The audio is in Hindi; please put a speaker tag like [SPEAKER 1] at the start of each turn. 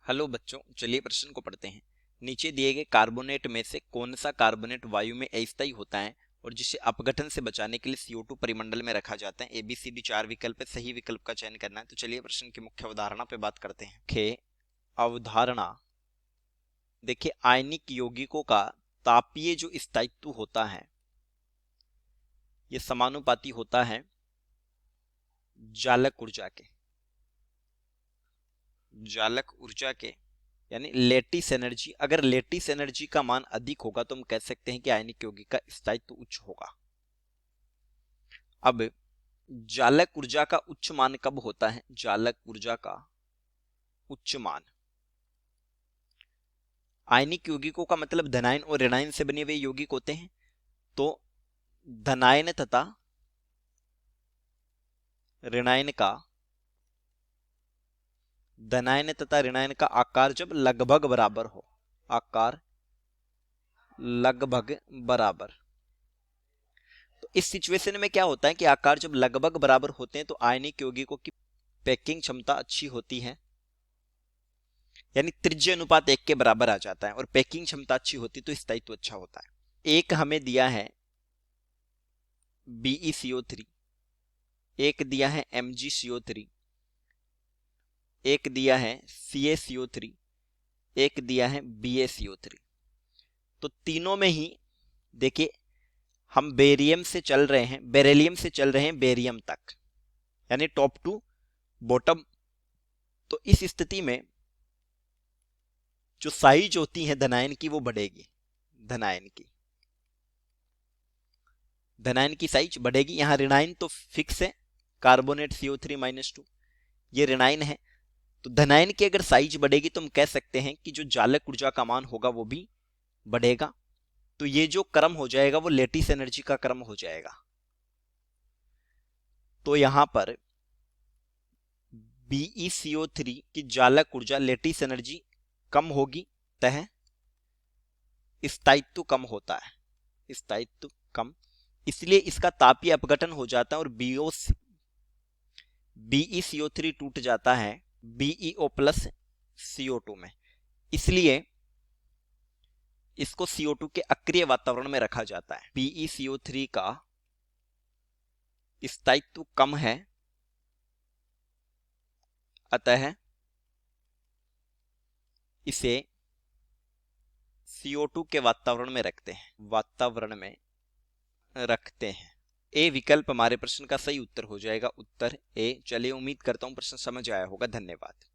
[SPEAKER 1] हेलो बच्चों, चलिए प्रश्न को पढ़ते हैं। नीचे दिए गए कार्बोनेट में से कौन सा कार्बोनेट वायु में अस्थायी होता है और जिसे अपघटन से बचाने के लिए CO2 परिमंडल में रखा जाता है। ABCD 4 विकल्प है, सही विकल्प का चयन करना है। तो चलिए प्रश्न की मुख्य अवधारणा पे बात करते हैं। मुख्य अवधारणा देखिए, आयनिक यौगिकों का तापीय जो स्थायित्व होता है ये समानुपाती होता है जालक ऊर्जा के यानी लेटिस एनर्जी। अगर लेटिस एनर्जी का मान अधिक होगा तो हम कह सकते हैं कि आयनिक यौगिक का स्थायित्व उच्च होगा। अब जालक ऊर्जा का उच्च मान कब होता है? जालक ऊर्जा का उच्च मान, आयनिक यौगिकों का मतलब धनायन और ऋणायन से बने हुए यौगिक होते हैं। तो धनायन तथा ऋणायन का आकार जब लगभग बराबर हो, तो इस सिचुएशन में क्या होता है कि आकार जब लगभग बराबर होते हैं तो आयनिक यौगिकों की पैकिंग क्षमता अच्छी होती है, यानी त्रिज्य अनुपात 1 के बराबर आ जाता है और पैकिंग क्षमता अच्छी होती तो स्थायित्व अच्छा होता है। एक हमें दिया है BeCO3, एक दिया है MgCO3, एक दिया है CaCO3, एक दिया है BaCO3। तो तीनों में ही देखिए हम बेरियम से चल रहे हैं बेरियम तक, यानी टॉप टू बॉटम। तो इस स्थिति में जो साइज होती है धनायन की वो बढ़ेगी, धनायन की साइज बढ़ेगी। यहां ऋणायन तो फिक्स है, कार्बोनेट CO3-2 ये ऋणायन है। तो धनायन की अगर साइज बढ़ेगी तो हम कह सकते हैं कि जो जालक ऊर्जा का मान होगा वो भी बढ़ेगा। तो ये जो क्रम हो जाएगा वो लेटिस एनर्जी का क्रम हो जाएगा। तो यहां पर BeCO3 की जालक ऊर्जा लेटिस एनर्जी कम होगी, तह स्थायित्व कम होता है, इसलिए इसका तापीय अपघटन हो जाता है और BeCO3 टूट जाता है BeO+CO2 में। इसलिए इसको CO2 के अक्रिय वातावरण में रखा जाता है। BeCO3 का स्थायित्व कम है, अतः इसे CO2 के वातावरण में रखते हैं। ए विकल्प हमारे प्रश्न का सही उत्तर हो जाएगा, उत्तर ए। चलिए, उम्मीद करता हूं प्रश्न समझ आया होगा। धन्यवाद।